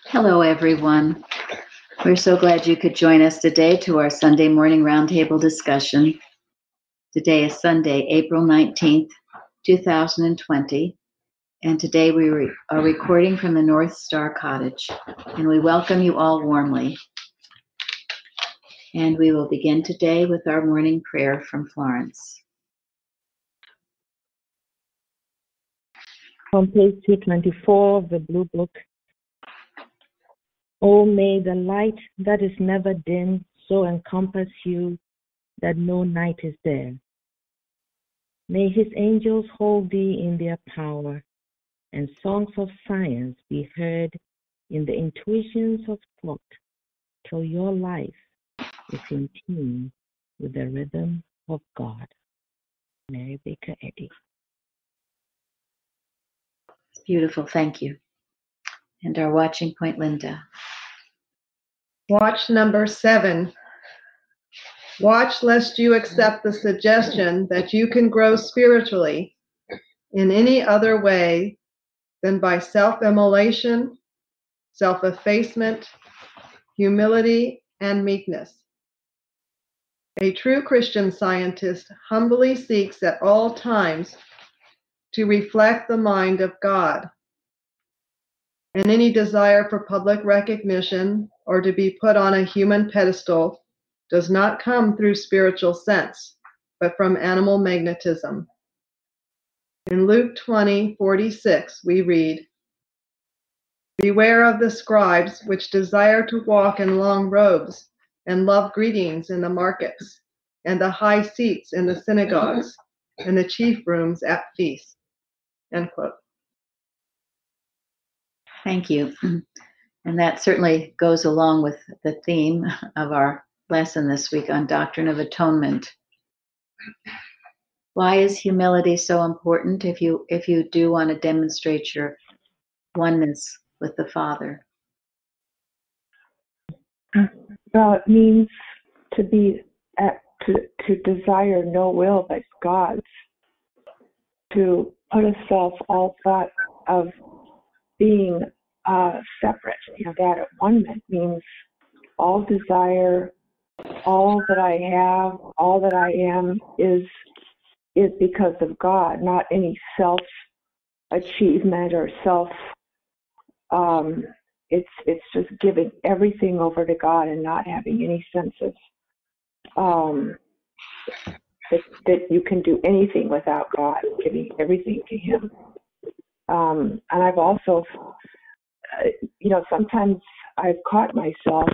Hello, everyone. We're so glad you could join us today to our Sunday morning roundtable discussion. Today is Sunday, April 19th, 2020, and today we are recording from the North Star Cottage, and we welcome you all warmly. And we will begin today with our morning prayer from Florence. On page 224 of the Blue Book. Oh, may the light that is never dim so encompass you that no night is there. May his angels hold thee in their power, and songs of science be heard in the intuitions of thought, till your life is in tune with the rhythm of God. Mary Baker Eddy. It's beautiful, thank you. And our watching point, Linda. Watch number 7. Watch lest you accept the suggestion that you can grow spiritually in any other way than by self-immolation, self-effacement, humility, and meekness. A true Christian Scientist humbly seeks at all times to reflect the mind of God, and any desire for public recognition or to be put on a human pedestal does not come through spiritual sense, but from animal magnetism. In Luke 20:46, we read, "Beware of the scribes which desire to walk in long robes and love greetings in the markets and the high seats in the synagogues and the chief rooms at feasts." End quote. Thank you. And that certainly goes along with the theme of our lesson this week on Doctrine of Atonement. Why is humility so important if you do want to demonstrate your oneness with the Father? Well, it means to desire no will but God's, to put aside all thought of being separate. That at one means all desire, all that I have, all that I am is because of God, not any self-achievement or it's just giving everything over to God and not having any sense of that you can do anything without God, giving everything to Him. And I've also, sometimes I've caught myself,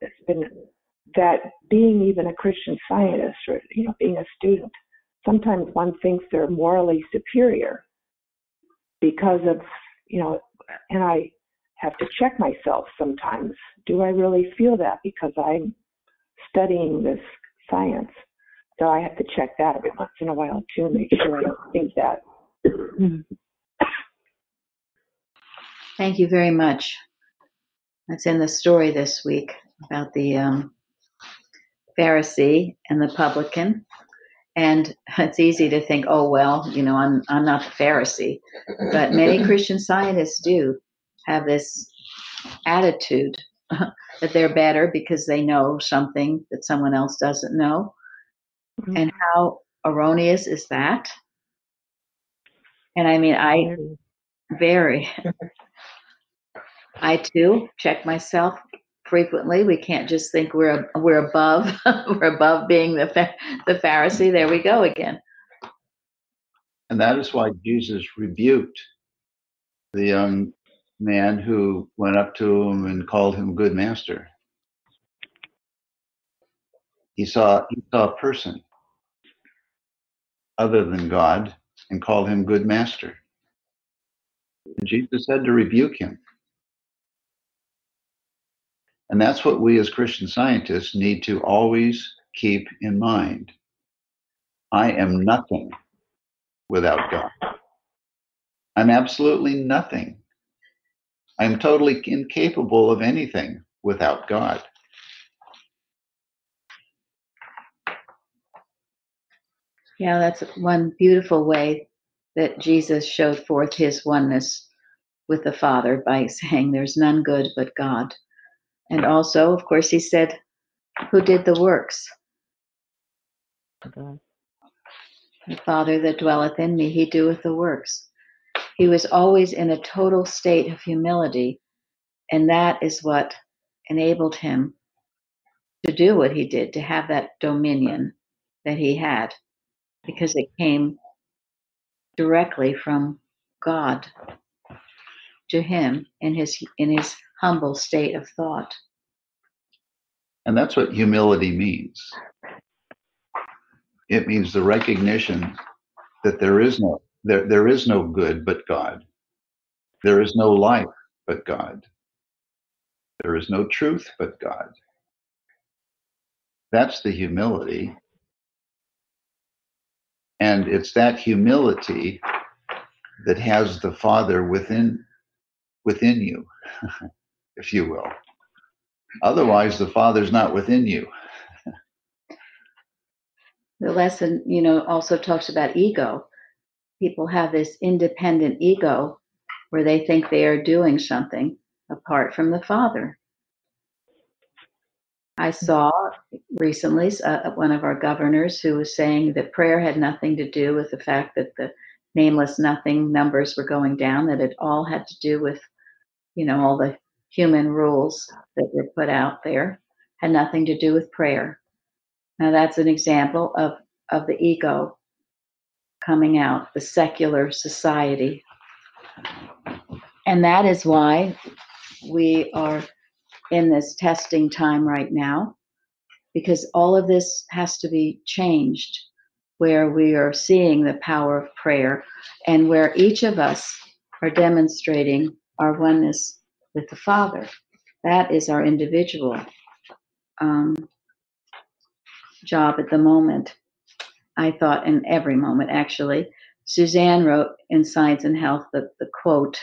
it's been that being even a Christian Scientist or, being a student, sometimes one thinks they're morally superior because of, and I have to check myself sometimes. Do I really feel that because I'm studying this science? So I have to check that every once in a while too, make sure I don't think that. Thank you very much. That's in the story this week about the Pharisee and the Publican. And it's easy to think, oh, well, I'm not the Pharisee. But many Christian Scientists do have this attitude that they're better because they know something that someone else doesn't know. Mm-hmm. And how erroneous is that? And I too check myself frequently. We can't just think we're above we're above being the Pharisee. There we go again. And that is why Jesus rebuked the young man who went up to him and called him good master. He saw a person other than God and called him good master. And Jesus had to rebuke him. And that's what we as Christian Scientists need to always keep in mind. I am nothing without God. I'm absolutely nothing. I'm totally incapable of anything without God. Yeah, that's one beautiful way that Jesus showed forth his oneness with the Father by saying, "There's none good but God." And also, of course, he said, "Who did the works?" Okay. The Father that dwelleth in me, he doeth the works. He was always in a total state of humility, and that is what enabled him to do what he did, to have that dominion that he had, because it came directly from God to him in his humble state of thought. And that's what humility means. It means the recognition that there is no good but God. There is no life but God. There is no truth but God. That's the humility. And it's that humility that has the Father within you, if you will. Otherwise, the Father's not within you. The lesson, also talks about ego. People have this independent ego where they think they are doing something apart from the Father. I saw recently one of our governors who was saying that prayer had nothing to do with the fact that the nameless nothing numbers were going down, that it all had to do with, all the human rules that were put out there, had nothing to do with prayer. Now that's an example of the ego coming out, the secular society. And that is why we are in this testing time right now, because all of this has to be changed, where we are seeing the power of prayer and where each of us are demonstrating our oneness with the Father. That is our individual job at the moment. I thought in every moment, actually. Suzanne wrote in Science and Health the quote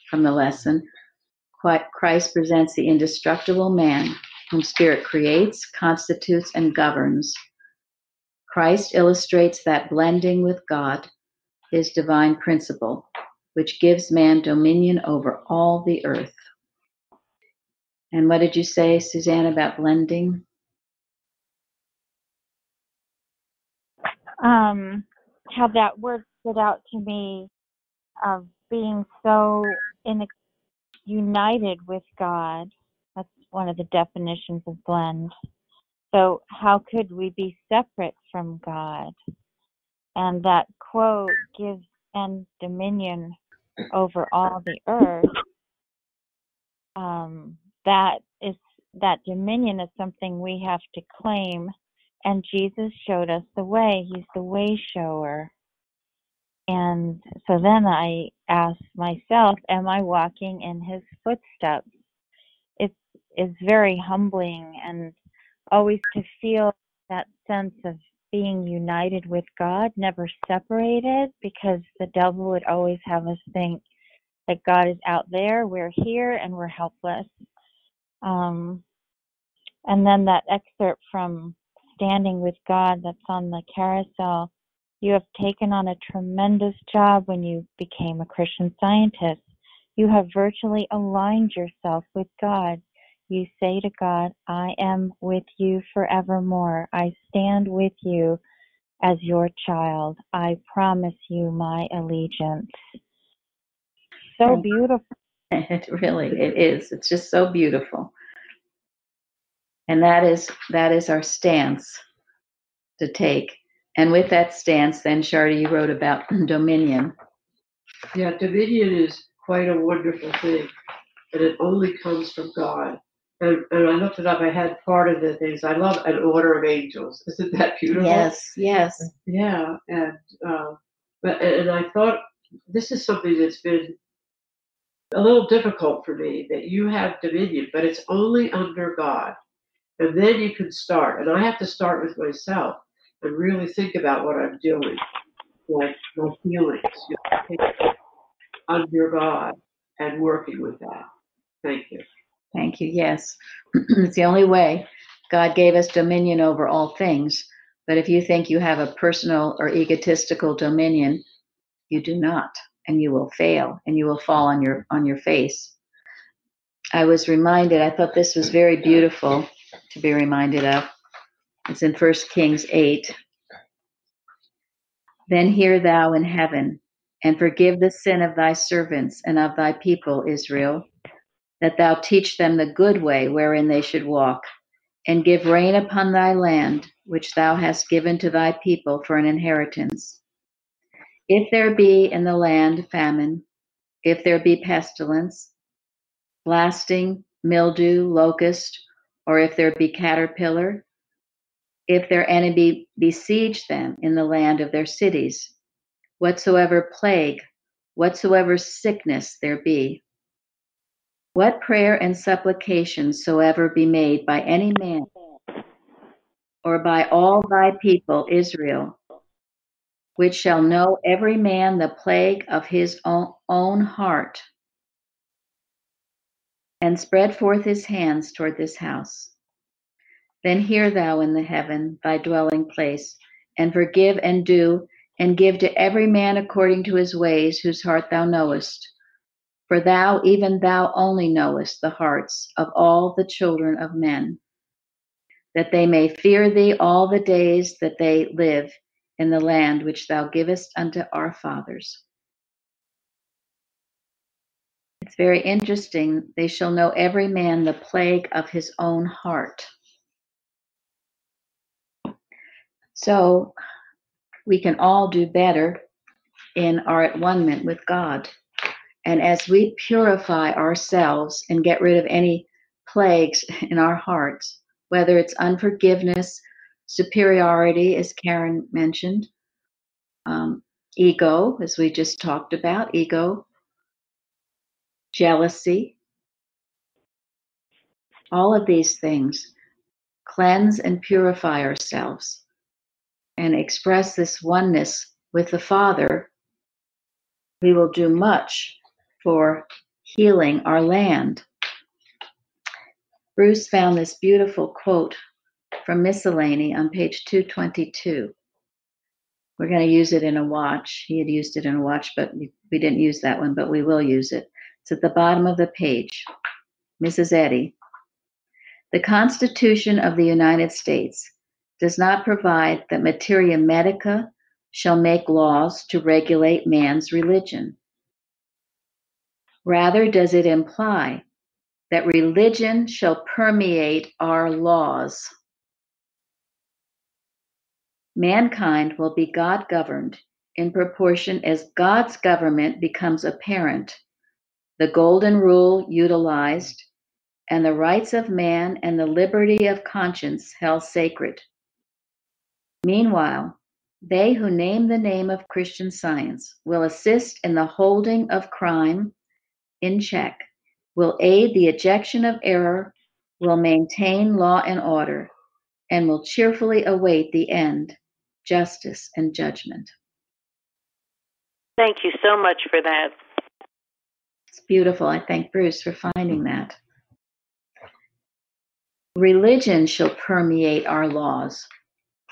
from the lesson: "Christ presents the indestructible man whom Spirit creates, constitutes, and governs. Christ illustrates that blending with God, his divine principle, which gives man dominion over all the earth." And what did you say, Suzanne, about blending? How that word stood out to me, of being so united with God. That's one of the definitions of blend. So how could we be separate from God? And that quote, gives man dominion over all the earth. That dominion is something we have to claim, and Jesus showed us the way. He's the way shower. And so then I asked myself, am I walking in his footsteps? It's very humbling, and always to feel that sense of being united with God, never separated, because the devil would always have us think that God is out there, we're here, and we're helpless. And then that excerpt from Standing with God that's on the carousel: "You have taken on a tremendous job when you became a Christian Scientist. You have virtually aligned yourself with God. You say to God, I am with you forevermore. I stand with you as your child. I promise you my allegiance." So beautiful. It is. It's just so beautiful. And that is our stance to take. And with that stance, then, Shardy, you wrote about dominion. Yeah, dominion is quite a wonderful thing, and it only comes from God. And I looked it up. I had part of the things. I love an order of angels. Isn't that beautiful? Yes. Yeah, and I thought this is something that's been a little difficult for me, that you have dominion, but it's only under God. And then you can start. And I have to start with myself and really think about what I'm doing, like my feelings, under God, and working with that. Thank you. Thank you. Yes. It's the only way. God gave us dominion over all things. But if you think you have a personal or egotistical dominion, you do not. and you will fail, and you will fall on your face. I was reminded, I thought this was very beautiful to be reminded of. It's in 1 Kings 8. Then hear thou in heaven, and forgive the sin of thy servants and of thy people Israel, that thou teach them the good way wherein they should walk, and give rain upon thy land, which thou hast given to thy people for an inheritance. If there be in the land famine, if there be pestilence, blasting, mildew, locust, or if there be caterpillar, if their enemy besiege them in the land of their cities, whatsoever plague, whatsoever sickness there be, what prayer and supplication soever be made by any man, or by all thy people Israel, which shall know every man the plague of his own heart, and spread forth his hands toward this house. Then hear thou in the heaven thy dwelling place, and forgive and do, and give to every man according to his ways, whose heart thou knowest. For thou, even thou only knowest the hearts of all the children of men, that they may fear thee all the days that they live in the land which thou givest unto our fathers. It's very interesting. They shall know every man the plague of his own heart. So we can all do better in our at-one-ment with God. And as we purify ourselves and get rid of any plagues in our hearts, whether it's unforgiveness, superiority, as Karen mentioned, ego, as we just talked about, ego, jealousy, all of these things, cleanse and purify ourselves and express this oneness with the Father, we will do much for healing our land. Bruce found this beautiful quote from Miscellany on page 222. We're going to use it in a watch. He had used it in a watch, but we didn't use that one, but we will use it. It's at the bottom of the page. Mrs. Eddy. The Constitution of the United States does not provide that materia medica shall make laws to regulate man's religion. Rather does it imply that religion shall permeate our laws. Mankind will be God-governed in proportion as God's government becomes apparent, the golden rule utilized, and the rights of man and the liberty of conscience held sacred. Meanwhile, they who name the name of Christian Science will assist in the holding of crime in check, will aid the ejection of error, will maintain law and order, and will cheerfully await the end, justice and judgment. Thank you so much for that. It's beautiful. I thank Bruce for finding that. Religion shall permeate our laws.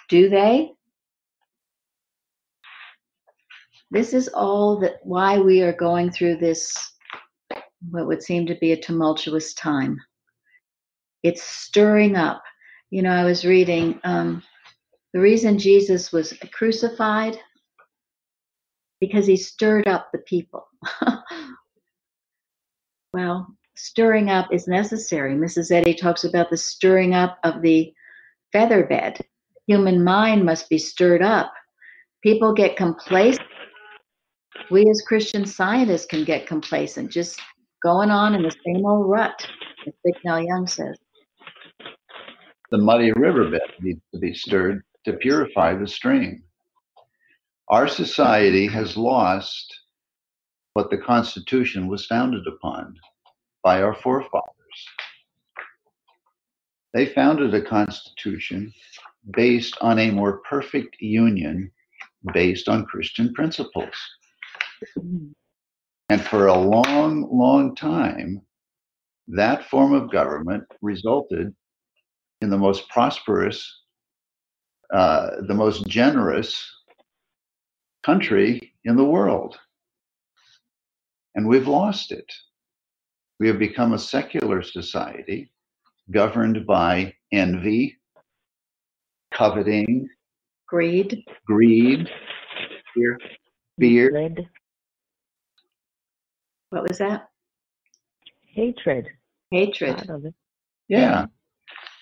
Do they? This is all that why we are going through this, what would seem to be a tumultuous time. It's stirring up. You know, I was reading the reason Jesus was crucified, because he stirred up the people. Well, stirring up is necessary. Mrs. Eddy talks about the stirring up of the feather bed. Human mind must be stirred up. People get complacent. We as Christian Scientists can get complacent, just going on in the same old rut, as Bicknell Young says. The muddy riverbed needs to be stirred to purify the stream. Our society has lost what the Constitution was founded upon by our forefathers. They founded a Constitution based on a more perfect union based on Christian principles. And for a long, long time, that form of government resulted in the most prosperous, the most generous country in the world. And we've lost it. We have become a secular society governed by envy, coveting, Greed. greed, fear. Hatred. What was that? Hatred. Hatred. Part of it. Yeah.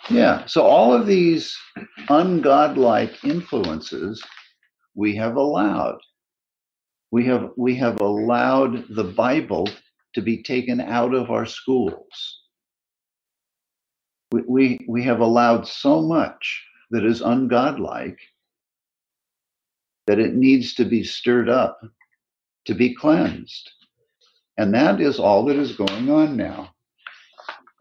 Yeah. So all of these ungodlike influences we have allowed. We have allowed the Bible to be taken out of our schools. We have allowed so much that is ungodlike that it needs to be stirred up to be cleansed. And that is all that is going on now.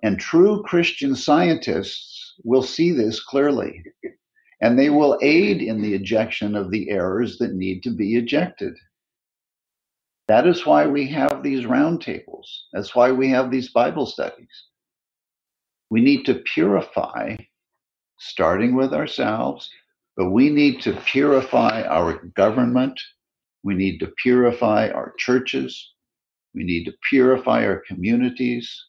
And true Christian scientists will see this clearly, and they will aid in the ejection of the errors that need to be ejected. That is why we have these roundtables. That's why we have these Bible studies. We need to purify, starting with ourselves, but we need to purify our government. We need to purify our churches. We need to purify our communities.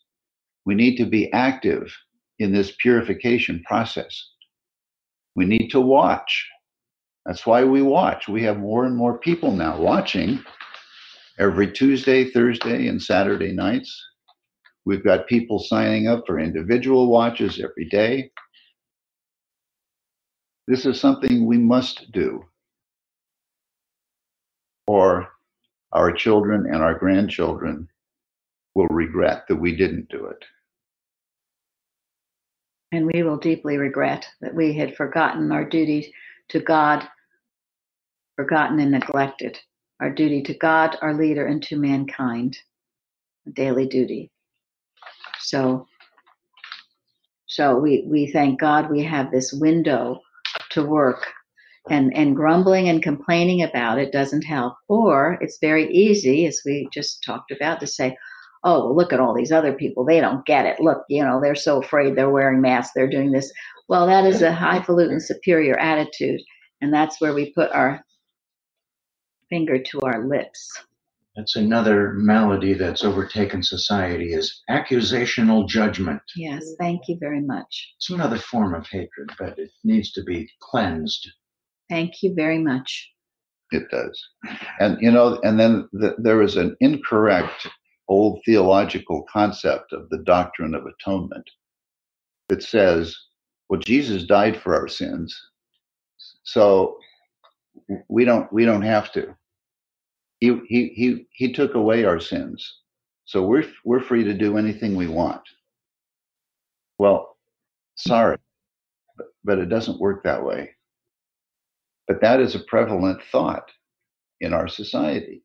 We need to be active in this purification process. We need to watch. That's why we watch. We have more and more people now watching every Tuesday, Thursday, and Saturday nights. We've got people signing up for individual watches every day. This is something we must do, or our children and our grandchildren will regret that we didn't do it. And we will deeply regret that we had forgotten our duty to God, forgotten and neglected our duty to God, our leader, and to mankind, a daily duty. So we thank God we have this window to work, and grumbling and complaining about it doesn't help. Or it's very easy, as we just talked about, to say, oh, well, look at all these other people. They don't get it. Look, they're so afraid, they're wearing masks, they're doing this. Well, that is a highfalutin superior attitude. And that's where we put our finger to our lips. That's another malady that's overtaken society, is accusational judgment. Yes, thank you very much. It's another form of hatred, but it needs to be cleansed. Thank you very much. It does. And, and then there is an incorrect old theological concept of the Doctrine of Atonement that says, well, Jesus died for our sins, so we don't have to. He took away our sins, so we're free to do anything we want. Well, sorry, but it doesn't work that way. But that is a prevalent thought in our society,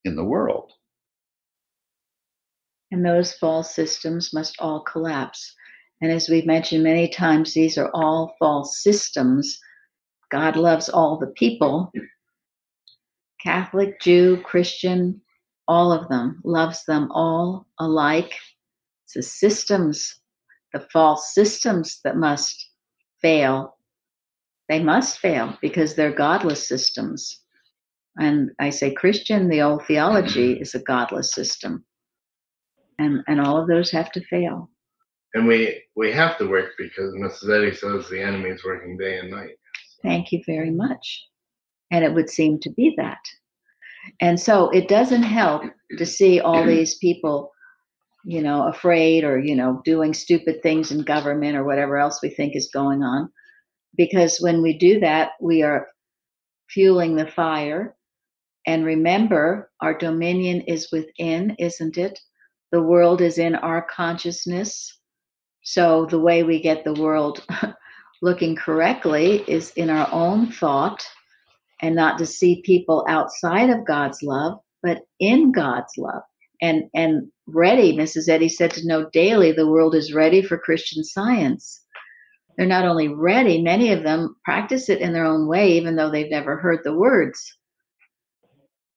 in the world. And those false systems must all collapse. And as we've mentioned many times, these are all false systems. God loves all the people, Catholic, Jew, Christian, all of them, loves them all alike. It's the systems, the false systems that must fail. They must fail because they're godless systems. And I say Christian, the old theology is a godless system. And all of those have to fail. And we have to work because Mrs. Eddy says the enemy is working day and night. Thank you very much. And it would seem to be that. And so it doesn't help to see all these people, afraid or, doing stupid things in government or whatever else we think is going on. Because when we do that, we are fueling the fire. And remember, our dominion is within, isn't it? The world is in our consciousness. So the way we get the world looking correctly is in our own thought, and not to see people outside of God's love, but in God's love. And ready, Mrs. Eddy said, to know daily the world is ready for Christian Science. They're not only ready, many of them practice it in their own way, even though they've never heard the words.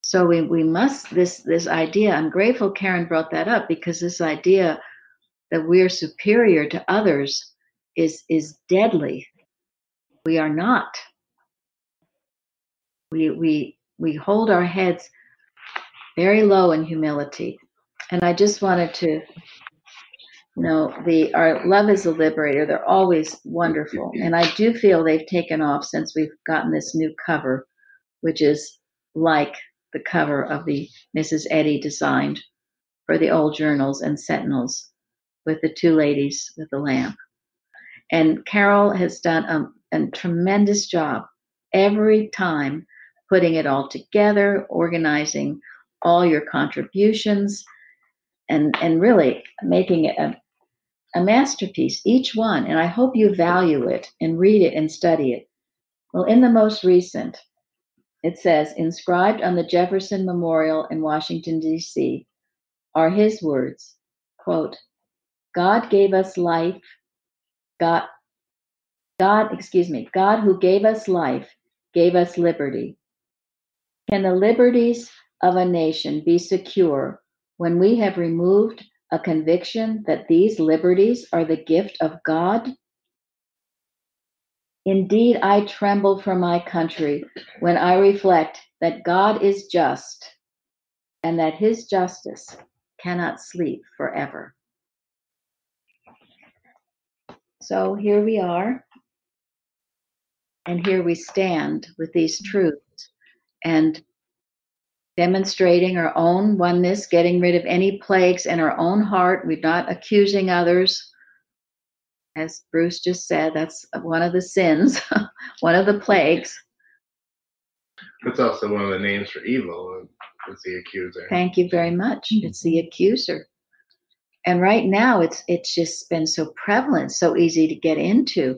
So we must, this idea, I'm grateful Karen brought that up, because this idea that we're superior to others is deadly. We are not. We hold our heads very low in humility. And I just wanted to, our Love is a Liberator, they're always wonderful. And I do feel they've taken off since we've gotten this new cover, which is like the cover of the Mrs. Eddy designed for the old journals and sentinels with the two ladies with the lamp. And Carol has done a tremendous job every time putting it all together, organizing all your contributions, and really making it a masterpiece, each one. And I hope you value it and read it and study it. Well, in the most recent, it says, inscribed on the Jefferson Memorial in Washington, D.C., are his words, quote, God gave us life, God who gave us life, gave us liberty. Can the liberties of a nation be secure when we have removed a conviction that these liberties are the gift of God? Indeed, I tremble for my country when I reflect that God is just and that his justice cannot sleep forever. So here we are, and here we stand with these truths and demonstrating our own oneness, getting rid of any plagues in our own heart. We're not accusing others. As Bruce just said, that's one of the sins, one of the plagues. It's also one of the names for evil. It's the accuser. Thank you very much. It's the accuser. And right now, it's just been so prevalent, so easy to get into,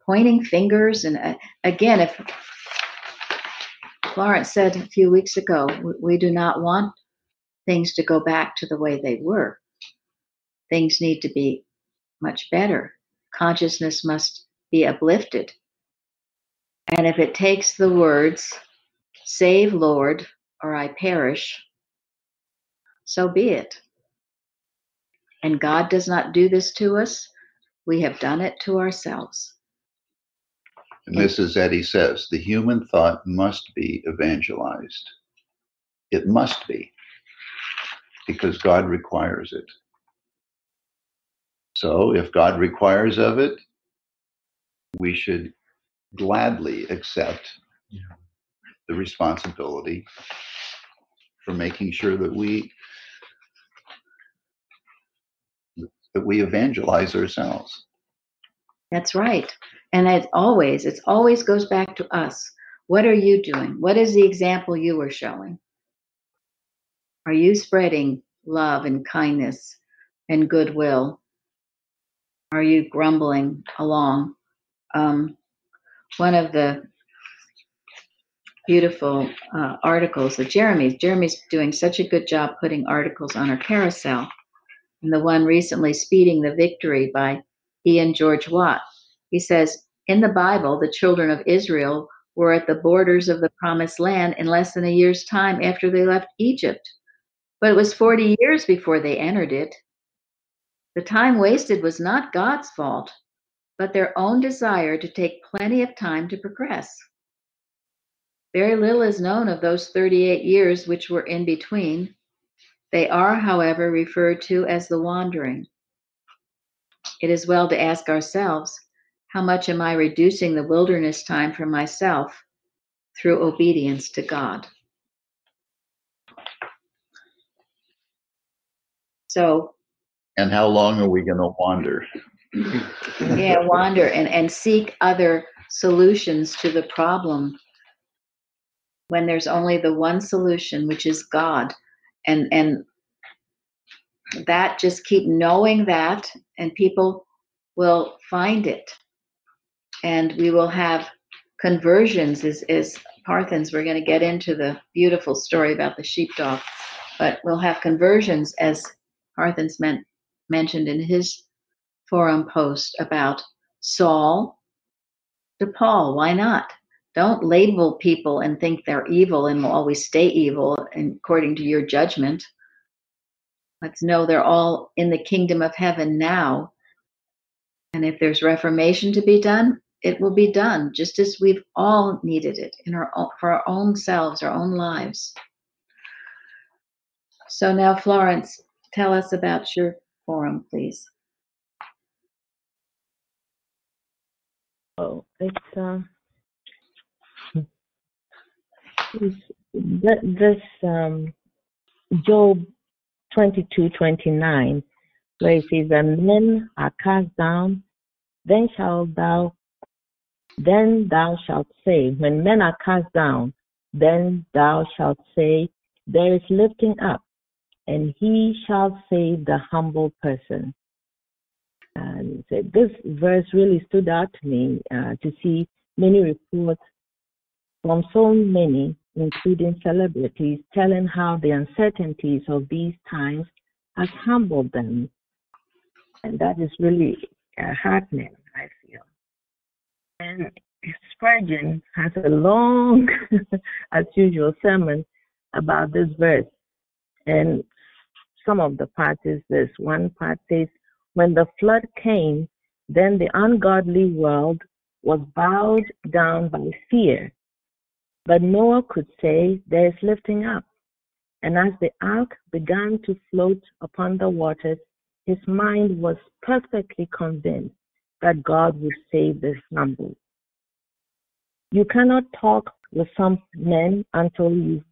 pointing fingers. And again, if Florence said a few weeks ago, we do not want things to go back to the way they were. Things need to be much better. Consciousness must be uplifted. And if it takes the words, save Lord, or I perish, so be it. And God does not do this to us. We have done it to ourselves. And Mrs. Eddy says, the human thought must be evangelized. It must be, because God requires it. So if God requires of it, we should gladly accept the responsibility for making sure that we evangelize ourselves. That's right. And it always goes back to us. What are you doing? What is the example you are showing? Are you spreading love and kindness and goodwill? Are you grumbling along? One of the beautiful articles that Jeremy's doing such a good job putting articles on our carousel. And the one recently, Speeding the Victory by Ian George Watt. He says, in the Bible, the children of Israel were at the borders of the promised land in less than a year's time after they left Egypt. But it was 40 years before they entered it. The time wasted was not God's fault, but their own desire to take plenty of time to progress. Very little is known of those 38 years which were in between. They are, however, referred to as the wandering. It is well to ask ourselves, how much am I reducing the wilderness time for myself through obedience to God? So, and how long are we going to wander? Wander and seek other solutions to the problem when there's only the one solution, which is God. And that, just keep knowing that, and people will find it. And we will have conversions as Parthens. We're going to get into the beautiful story about the sheepdog, but we'll have conversions, as Parthens mentioned in his forum post about Saul to Paul. Why not? Don't label people and think they're evil and will always stay evil according to your judgment. Let's know they're all in the kingdom of heaven now. And if there's reformation to be done, it will be done, just as we've all needed it for our own selves, our own lives. So now, Florence, tell us about your forum, please. Oh, this Job 22:29, where it says, "And men are cast down, then thou shalt say, when men are cast down, then thou shalt say, there is lifting up, and he shall save the humble person." And so this verse really stood out to me, to see many reports from so many, including celebrities, telling how the uncertainties of these times has humbled them. And that is really heartening, I feel. And Spurgeon has a long, as usual, sermon about this verse. And some of the parts is this. One part says, "When the flood came, then the ungodly world was bowed down by fear. But Noah could say, there is lifting up. And as the ark began to float upon the waters, his mind was perfectly convinced that God would save the humble." You cannot talk with some men until you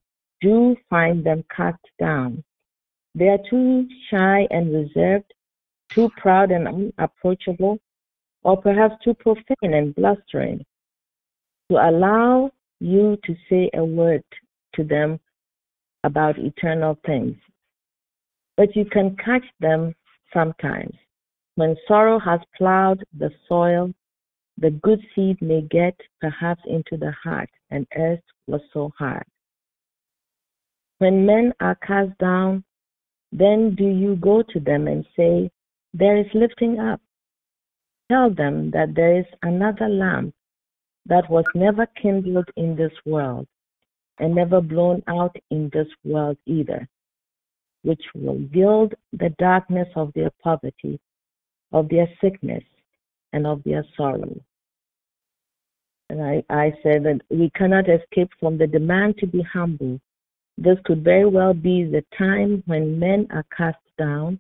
do find them cast down. They are too shy and reserved, too proud and unapproachable, or perhaps too profane and blustering to allow you to say a word to them about eternal things. But you can catch them sometimes. When sorrow has plowed the soil, the good seed may get perhaps into the heart, and earth was so hard. When men are cast down, then do you go to them and say, there is lifting up? Tell them that there is another lamp that was never kindled in this world, and never blown out in this world either, which will gild the darkness of their poverty, of their sickness, and of their sorrow. And I said that we cannot escape from the demand to be humble. This could very well be the time when men are cast down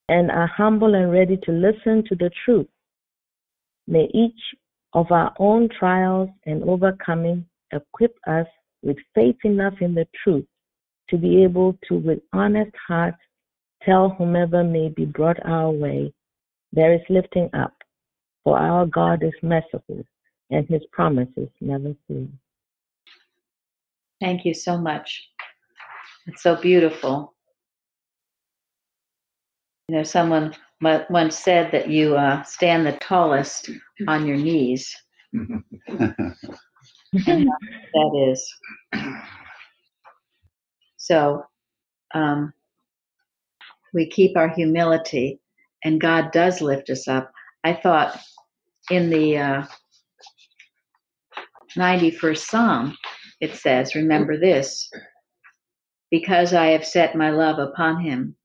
and are humble and ready to listen to the truth. May each of our own trials and overcoming equip us with faith enough in the truth to be able to, with honest hearts, tell whomever may be brought our way, there is lifting up, for our God is merciful, and his promises never fail. Thank you so much. It's so beautiful. You know, someone once said that you stand the tallest on your knees. And that is. So we keep our humility, and God does lift us up. I thought in the 91st Psalm, it says, remember this, because I have set my love upon him,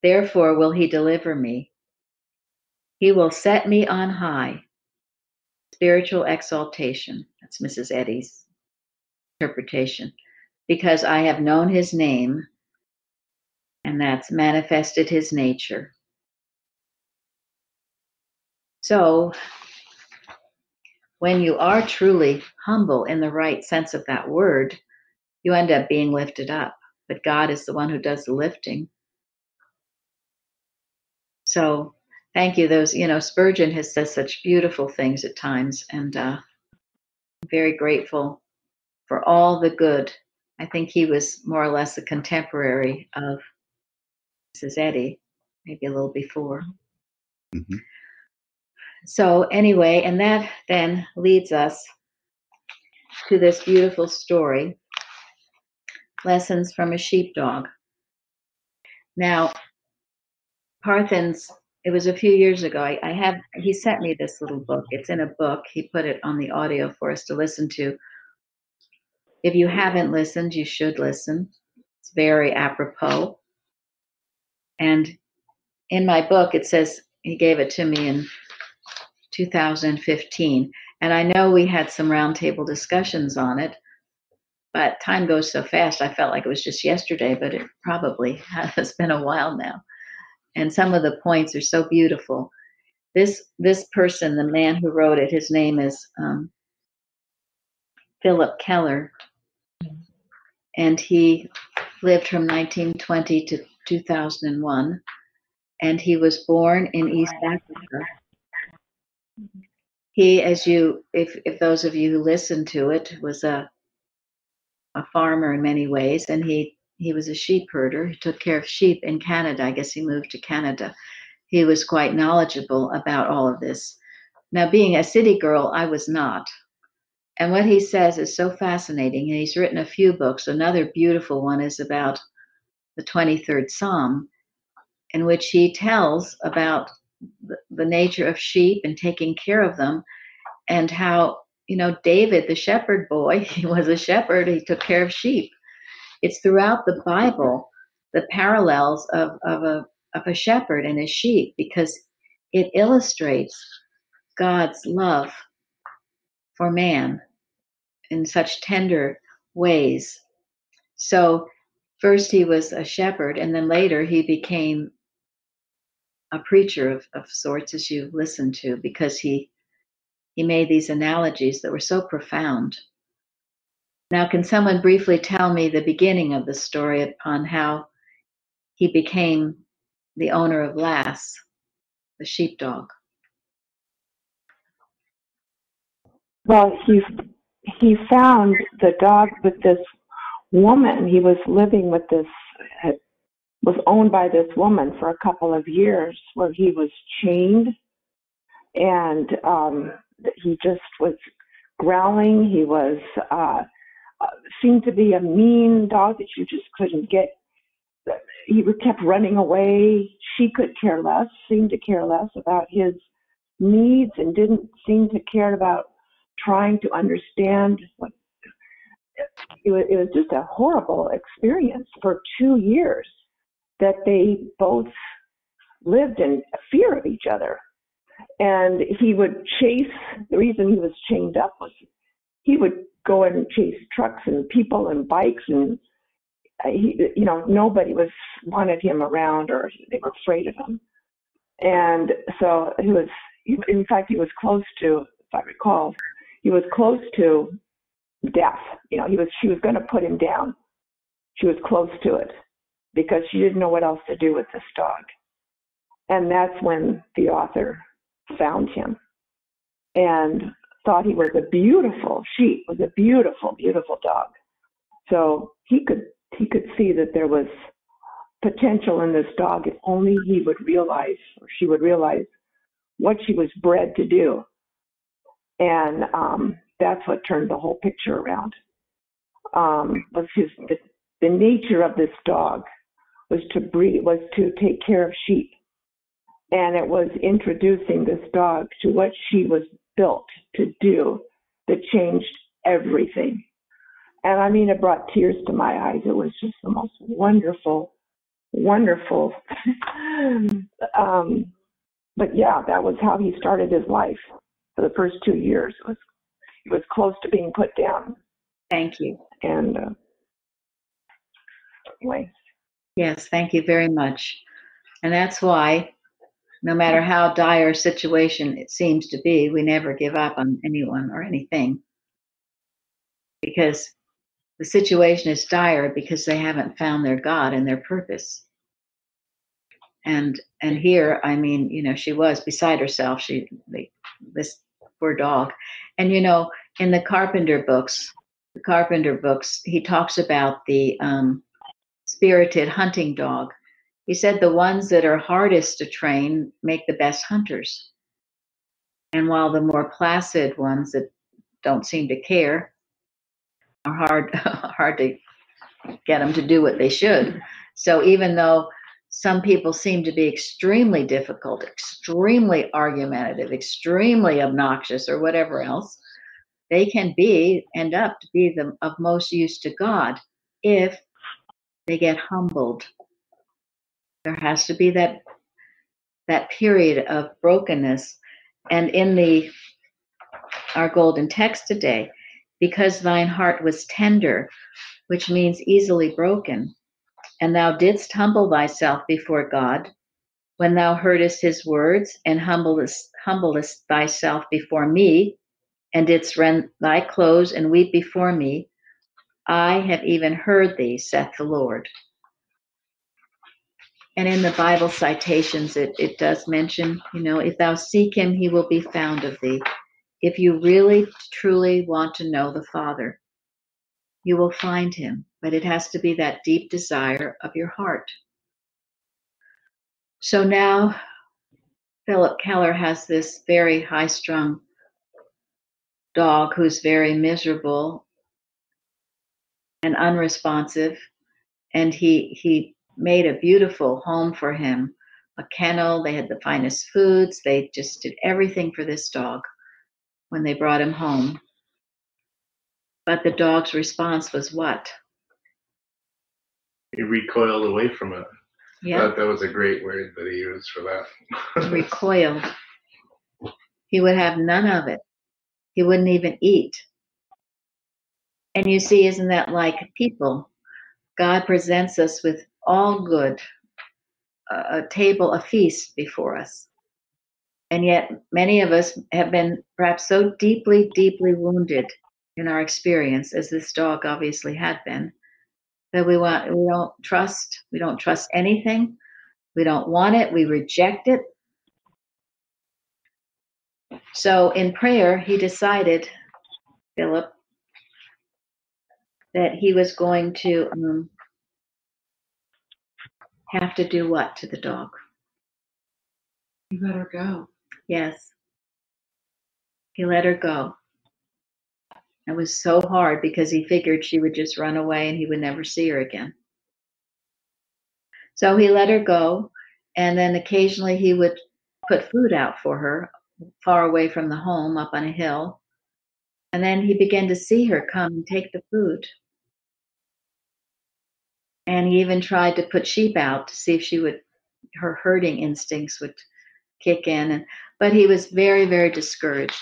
therefore will he deliver me. He will set me on high. Spiritual exaltation. That's Mrs. Eddy's interpretation. Because I have known his name, and that's manifested his nature. So, when you are truly humble in the right sense of that word, you end up being lifted up. But God is the one who does the lifting. So, thank you. Those, Spurgeon has said such beautiful things at times, and I'm very grateful for all the good. I think he was more or less a contemporary of Mrs. Eddy, maybe a little before. Mm-hmm. So anyway, and that then leads us to this beautiful story, Lessons from a Sheepdog. Now, Parthens, it was a few years ago, he sent me this little book. It's in a book. He put it on the audio for us to listen to. If you haven't listened, you should listen. It's very apropos. And in my book, it says he gave it to me in 2015. And I know we had some roundtable discussions on it, But time goes so fast. I felt like it was just yesterday, but it probably has been a while now. And some of the points are so beautiful. This person, the man who wrote it, his name is Philip Keller, and he lived from 1920 to 2001, and he was born in East Africa. He, as you, if those of you who listened to it, was a farmer in many ways, and he was a sheep herder. He took care of sheep in Canada. I guess he moved to Canada. He was quite knowledgeable about all of this. Now, being a city girl, I was not. And what he says is so fascinating. And he's written a few books. Another beautiful one is about the 23rd Psalm, in which he tells about the nature of sheep and taking care of them, and how, David, the shepherd boy, he was a shepherd, he took care of sheep. It's throughout the Bible, the parallels of a shepherd and his sheep, because it illustrates God's love for man in such tender ways. So first he was a shepherd, and then later he became a preacher of sorts, as you listened to, because he made these analogies that were so profound. Now, can someone briefly tell me the beginning of the story upon how he became the owner of Lass, the sheepdog? Well, he found the dog with this woman. He was living with this, was owned by this woman for a couple of years, where he was chained, and he just was growling. He was seemed to be a mean dog that you just couldn't get. He kept running away. She could care less, seemed to care less about his needs, and didn't seem to care about trying to understand what. It was just a horrible experience for 2 years that they both lived in fear of each other. And he would chase, the reason he was chained up was he would go and chase trucks and people and bikes, and nobody wanted him around, or they were afraid of him. And so in fact, he was close to, if I recall, he was close to death. She was going to put him down. She was close to it because she didn't know what else to do with this dog. And that's when the author found him and thought he was a beautiful sheep, was a beautiful, beautiful dog. So he could see that there was potential in this dog if only he would realize, or she would realize, what she was bred to do. And that's what turned the whole picture around. Was the nature of this dog was to take care of sheep, and it was introducing this dog to what she was built to do that changed everything. And I mean, it brought tears to my eyes. It was just the most wonderful, wonderful. But yeah, that was how he started his life for the first 2 years. He was close to being put down. Thank you. And anyway. Yes, thank you very much. And that's why, no matter how dire a situation it seems to be, we never give up on anyone or anything. Because the situation is dire because they haven't found their God and their purpose. And here, I mean, she was beside herself. This poor dog. And in the Carpenter books, he talks about the spirited hunting dog. He said the ones that are hardest to train make the best hunters. And while the more placid ones that don't seem to care are hard to get them to do what they should. So even though some people seem to be extremely difficult, extremely argumentative, extremely obnoxious, or whatever else, they can end up to be of most use to God if they get humbled. There has to be that period of brokenness. And in our golden text today, because thine heart was tender, which means easily broken, and thou didst humble thyself before God, when thou heardest his words, and humblest thyself before me, and didst rend thy clothes and weep before me, I have even heard thee, saith the Lord. And in the Bible citations, it does mention, if thou seek him, he will be found of thee. If you really, truly want to know the Father, you will find him, but it has to be that deep desire of your heart. So now, Philip Keller has this very high-strung dog who's very miserable and unresponsive, and he made a beautiful home for him, a kennel. They had the finest foods. They just did everything for this dog when they brought him home. But the dog's response was what? He recoiled away from it. Yeah. I thought that was a great word that he used for that. Recoiled. He would have none of it. He wouldn't even eat. And you see, isn't that like people? God presents us with all good, a table, a feast before us. And yet many of us have been perhaps so deeply, deeply wounded in our experience, as this dog obviously had been, that we don't trust anything. We don't want it. We reject it. So in prayer, he decided, Philip, that he was going to have to do what to the dog? You let her go. Yes. He let her go. It was so hard because he figured she would just run away and he would never see her again. So he let her go, and then occasionally he would put food out for her far away from the home up on a hill. And then he began to see her come and take the food. And he even tried to put sheep out to see if her herding instincts would kick in. But he was very, very discouraged.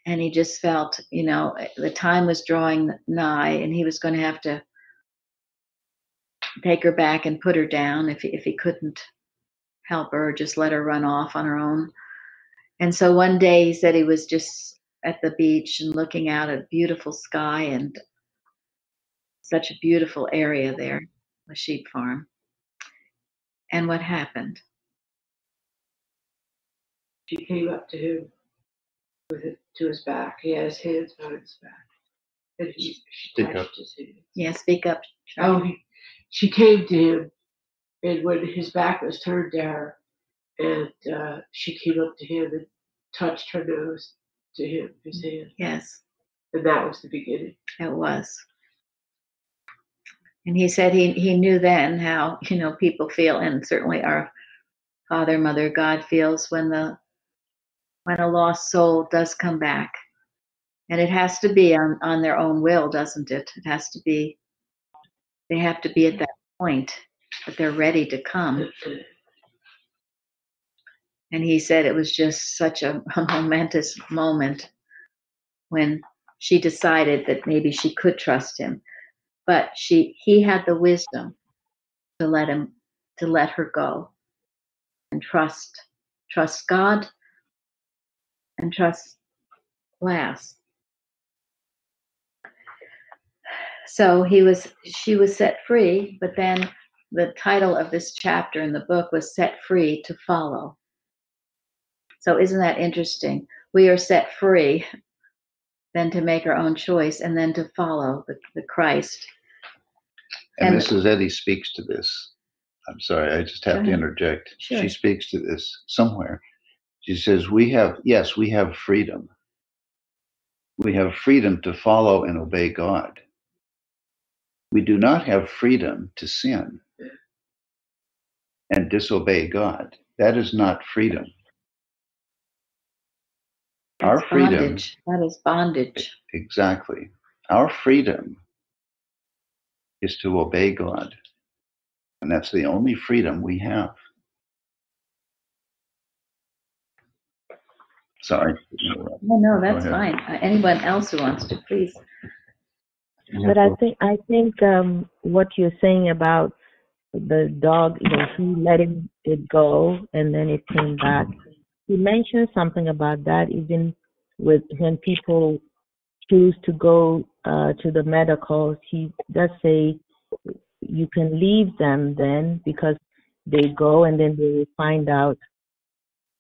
And he just felt, the time was drawing nigh, and he was going to have to take her back and put her down if he couldn't help her, or just let her run off on her own. And so one day he said he was just at the beach and looking out at a beautiful sky and such a beautiful area there, a sheep farm. And what happened? She came up to him with it to his back. He had his hands on his back. And she touched his hands. Yeah, speak up. She came to him, and when his back was turned to her, and she came up to him and touched her nose to him, his hand. Yes. And that was the beginning. It was. And he said he knew then how, people feel, and certainly our Father, Mother, God feels when a lost soul does come back. And it has to be on their own will, doesn't it? It has to be, they have to be at that point that they're ready to come. And he said it was just such a momentous moment when she decided that maybe she could trust him. But he had the wisdom to let her go and trust God and trust last. So she was set free, but then the title of this chapter in the book was Set Free to Follow. So isn't that interesting? We are set free then to make our own choice and then to follow the Christ. And Mrs. Eddy speaks to this. I'm sorry, I just have to interject. Sure. She speaks to this somewhere. She says, we have freedom. We have freedom to follow and obey God. We do not have freedom to sin and disobey God. That is not freedom. Our freedom. Bondage. That is bondage. Exactly. Our freedom is to obey God. And that's the only freedom we have. Sorry. No, that's Go ahead. fine. Anyone else who wants to, please. But I think what you're saying about the dog, he let it go and then it came back. He mentioned something about that even with when people choose to go to the medicals. He does say you can leave them then because they go and then they will find out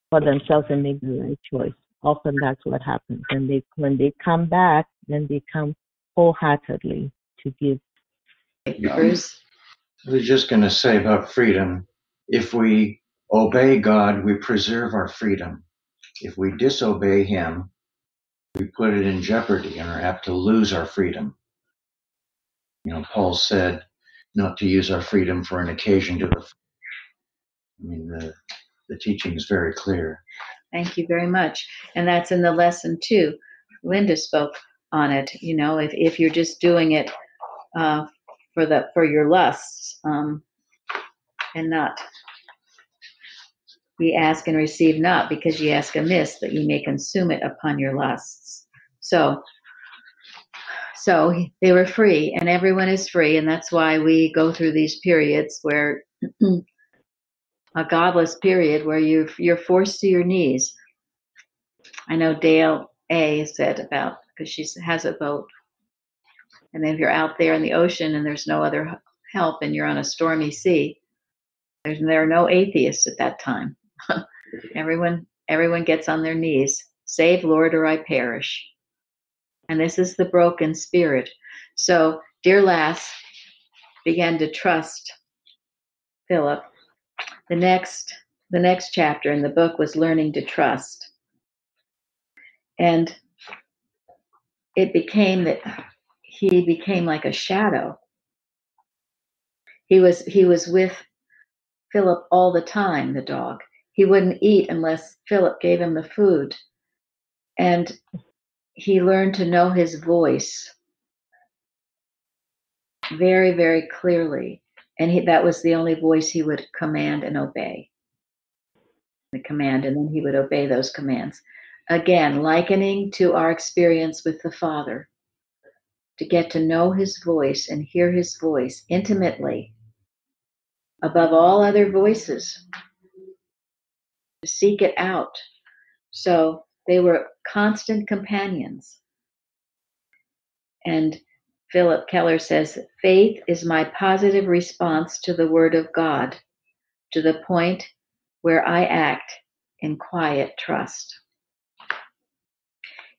for themselves and make the right choice. Often that's what happens. And when they come back, then they come wholeheartedly to give. Bruce? I was just going to say about freedom. If we obey God, we preserve our freedom. If we disobey him, we put it in jeopardy and are apt to lose our freedom. Paul said not to use our freedom for an occasion to the teaching is very clear. Thank you very much. And that's in the lesson too. Linda spoke on it. If you're just doing it for your lusts, and not, ye ask and receive not, because ye ask amiss, that ye may consume it upon your lusts. So they were free, and everyone is free, and that's why we go through these periods where a godless period where you're forced to your knees. I know Dale A said about, because she has a boat, and if you're out there in the ocean and there's no other help and you're on a stormy sea, there are no atheists at that time. Everyone gets on their knees. Save, Lord, or I perish. And this is the broken spirit. So dear Lass began to trust Philip. The next chapter in the book was learning to trust. And it became that he became like a shadow. He was with Philip all the time, the dog. He wouldn't eat unless Philip gave him the food. And he learned to know his voice very, very clearly. And that was the only voice he would command and obey. The command, and then he would obey those commands. Again, likening to our experience with the Father, to get to know his voice and hear his voice intimately, above all other voices, to seek it out. So they were constant companions. And Philip Keller says, faith is my positive response to the word of God, to the point where I act in quiet trust.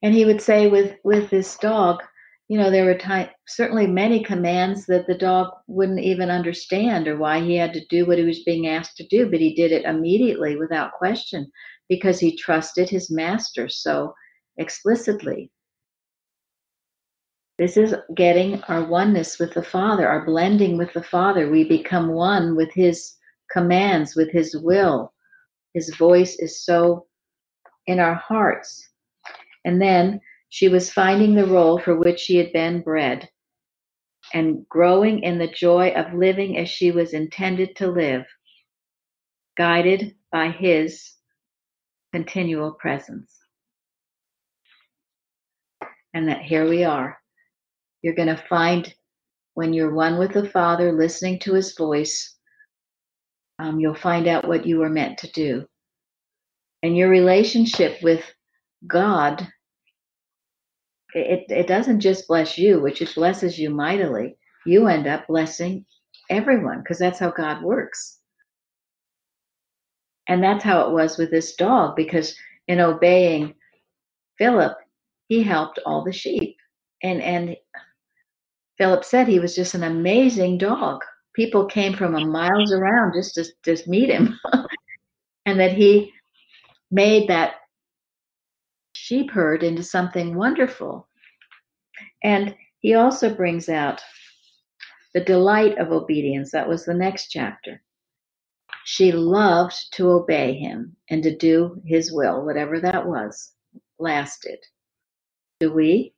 And he would say with this dog, there were certainly many commands that the dog wouldn't even understand, or why he had to do what he was being asked to do, but he did it immediately without question because he trusted his master so explicitly. This is getting our oneness with the Father, our blending with the Father. We become one with his commands, with his will. His voice is so in our hearts. And then she was finding the role for which she had been bred and growing in the joy of living as she was intended to live, guided by his continual presence. And that here we are. You're going to find when you're one with the Father, listening to his voice, you'll find out what you were meant to do. And your relationship with God, it doesn't just bless you, which it blesses you mightily. You end up blessing everyone, because that's how God works. And that's how it was with this dog, because in obeying Philip, he helped all the sheep. And Philip said he was just an amazing dog. People came from miles around just to meet him. And that he made that sheep herd into something wonderful. And he also brings out the delight of obedience. That was the next chapter. She loved to obey him and to do his will, whatever that was, lasted. Do we?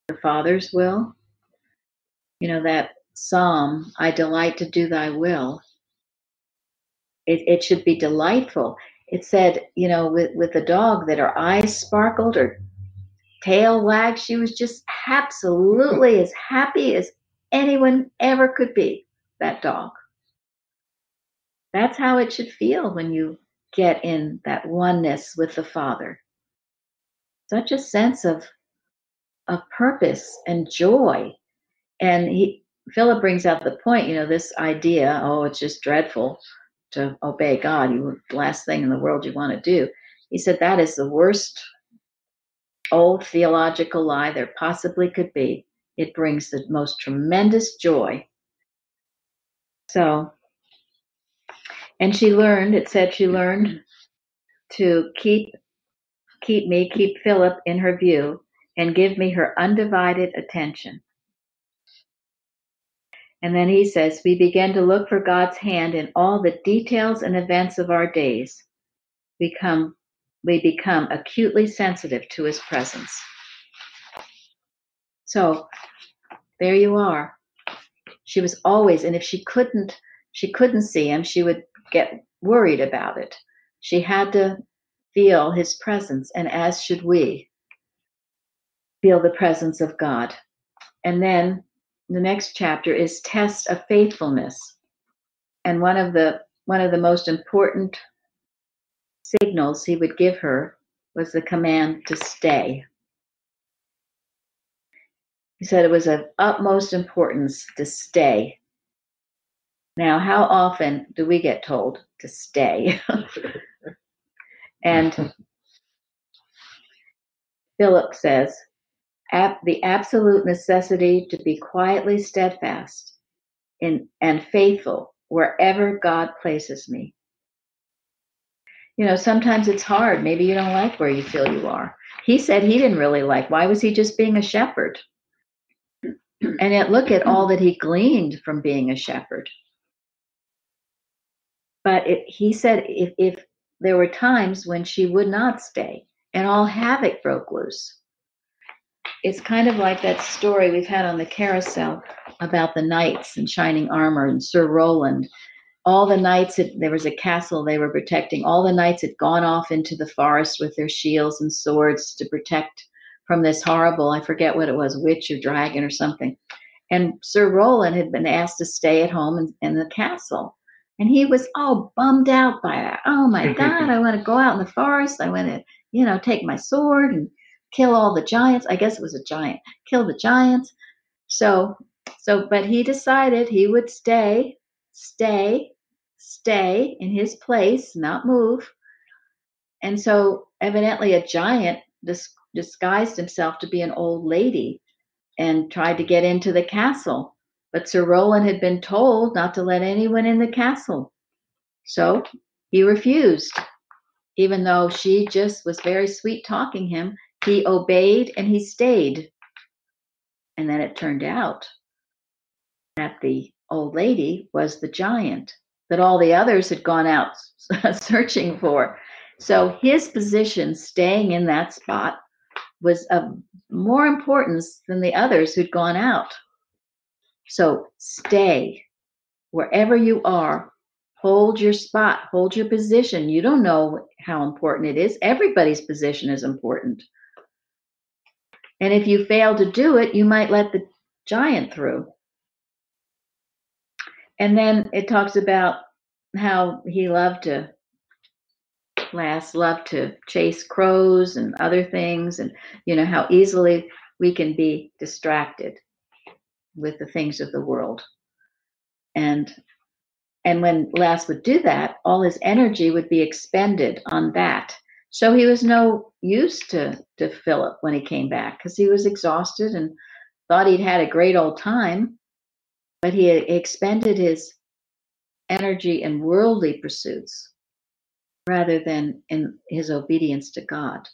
The Father's will? That psalm, I delight to do thy will. It should be delightful. it said, with the dog, that her eyes sparkled, her tail wagged. She was just absolutely as happy as anyone ever could be, that dog. That's how it should feel when you get in that oneness with the Father. Such a sense of purpose and joy. And Philip brings out the point, this idea, it's just dreadful to obey God. The last thing in the world you want to do. He said that is the worst old theological lie there possibly could be. It brings the most tremendous joy. So, and it said she learned to keep Philip in her view and give me her undivided attention. And then he says, we begin to look for God's hand in all the details and events of our days. We become acutely sensitive to his presence. So there you are. She was always, and if she couldn't see him, she would get worried about it. She had to feel his presence, and as should we feel the presence of God. And then the next chapter is test of faithfulness. And one of the most important signals he would give her was the command to stay. He said it was of utmost importance to stay. Now, how often do we get told to stay? And Philip says, the absolute necessity to be quietly steadfast and faithful wherever God places me. Sometimes it's hard. Maybe you don't like where you feel you are. He said he didn't really like. Why was he just being a shepherd? And yet look at all that he gleaned from being a shepherd. But he said if there were times when she would not stay and all havoc broke loose. It's kind of like that story we've had on the carousel about the knights in shining armor and Sir Roland. All the knights, there was a castle they were protecting. All the knights had gone off into the forest with their shields and swords to protect from this horrible, I forget what it was, witch or dragon or something. And Sir Roland had been asked to stay at home in the castle. And he was all bummed out by that. Oh my God, I want to go out in the forest. I want to, take my sword and kill all the giants. I guess it was a giant. Kill the giants. So, but he decided he would stay in his place, not move. And so evidently a giant disguised himself to be an old lady and tried to get into the castle. But Sir Roland had been told not to let anyone in the castle. So he refused. Even though she just was very sweet talking him, he obeyed and he stayed. And then it turned out that the old lady was the giant that all the others had gone out searching for. So his position, staying in that spot, was of more importance than the others who'd gone out. So stay wherever you are. Hold your spot. Hold your position. You don't know how important it is. Everybody's position is important. And if you fail to do it, you might let the giant through. And then it talks about how he loved to chase crows and other things, and how easily we can be distracted with the things of the world. And when Lass would do that, all his energy would be expended on that. So he was no use to Philip when he came back, because he was exhausted and thought he'd had a great old time, but he had expended his energy in worldly pursuits rather than in his obedience to God.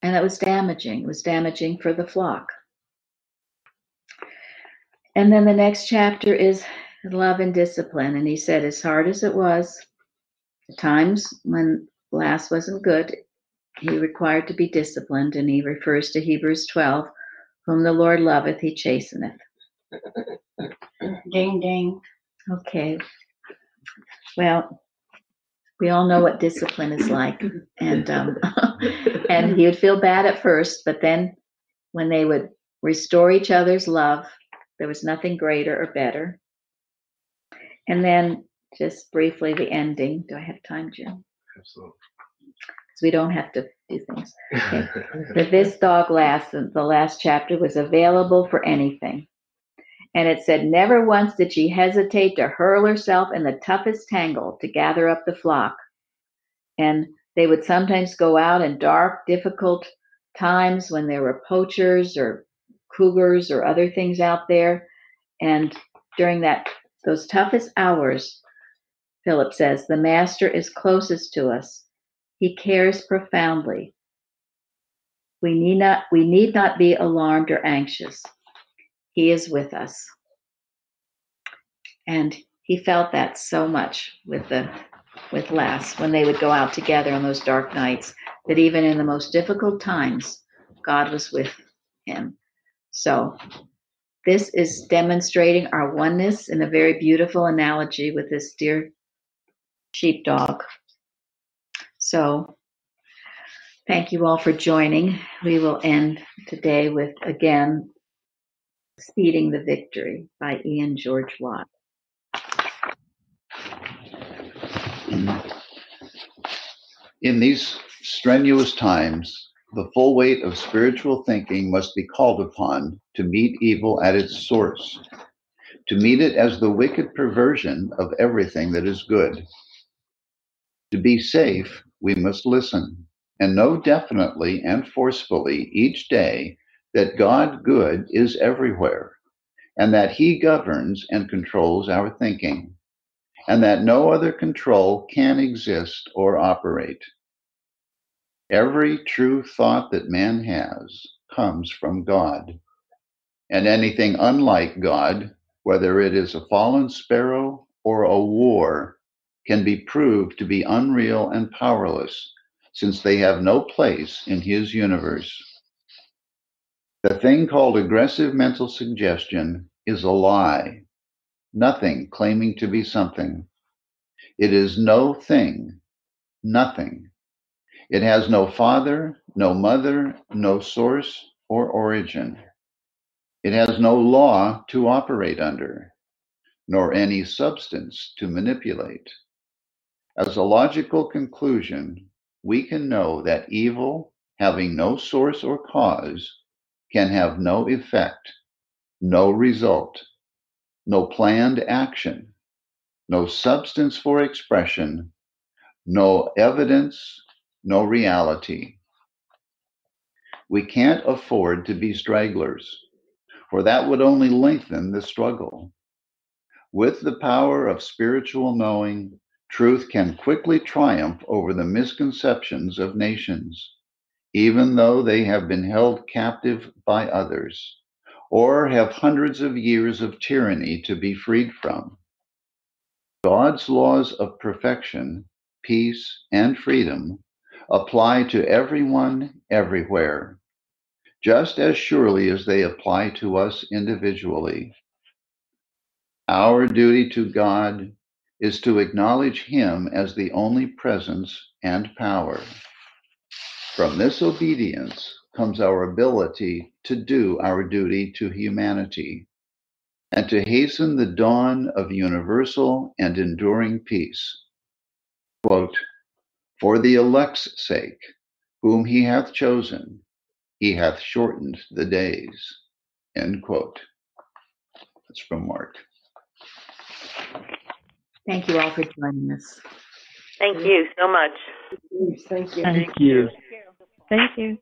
And it was damaging. It was damaging for the flock. And then the next chapter is love and discipline. And he said, as hard as it was, the times when Lass wasn't good, he required to be disciplined. And he refers to Hebrews 12, whom the Lord loveth, he chasteneth. Ding, ding. Okay. Well, We all know what discipline is like. And and he would feel bad at first, but then when they would restore each other's love, there was nothing greater or better. And then just briefly, the ending. Do I have time, Jim? Absolutely. Because we don't have to do things. Okay. This dog lasts, the last chapter was available for anything. And it said, never once did she hesitate to hurl herself in the toughest tangle to gather up the flock. And they would sometimes go out in dark, difficult times when there were poachers or cougars or other things out there. And during those toughest hours, Philip says, the master is closest to us. He cares profoundly. We need not be alarmed or anxious. He is with us. And he felt that so much with Les when they would go out together on those dark nights, that even in the most difficult times, God was with him. So this is demonstrating our oneness in a very beautiful analogy with this dear sheepdog. So thank you all for joining. We will end today with, again, Speeding the Victory by Ian George Watt. In these strenuous times, the full weight of spiritual thinking must be called upon to meet evil at its source, to meet it as the wicked perversion of everything that is good. To be safe, we must listen and know definitely and forcefully each day that God good is everywhere, and that he governs and controls our thinking, and that no other control can exist or operate. Every true thought that man has comes from God, and anything unlike God, whether it is a fallen sparrow or a war, can be proved to be unreal and powerless, since they have no place in his universe. The thing called aggressive mental suggestion is a lie, nothing claiming to be something. It is no thing, nothing. It has no father, no mother, no source or origin. It has no law to operate under, nor any substance to manipulate. As a logical conclusion, we can know that evil, having no source or cause, can have no effect, no result, no planned action, no substance for expression, no evidence, no reality. We can't afford to be stragglers, for that would only lengthen the struggle. With the power of spiritual knowing, truth can quickly triumph over the misconceptions of nations, even though they have been held captive by others, or have hundreds of years of tyranny to be freed from. God's laws of perfection, peace, and freedom apply to everyone, everywhere, just as surely as they apply to us individually. Our duty to God is to acknowledge him as the only presence and power. From this obedience comes our ability to do our duty to humanity and to hasten the dawn of universal and enduring peace. Quote, for the elect's sake, whom he hath chosen, he hath shortened the days. End quote. That's from Mark. Thank you all for joining us. Thank you so much. Thank you. Thank you. Thank you.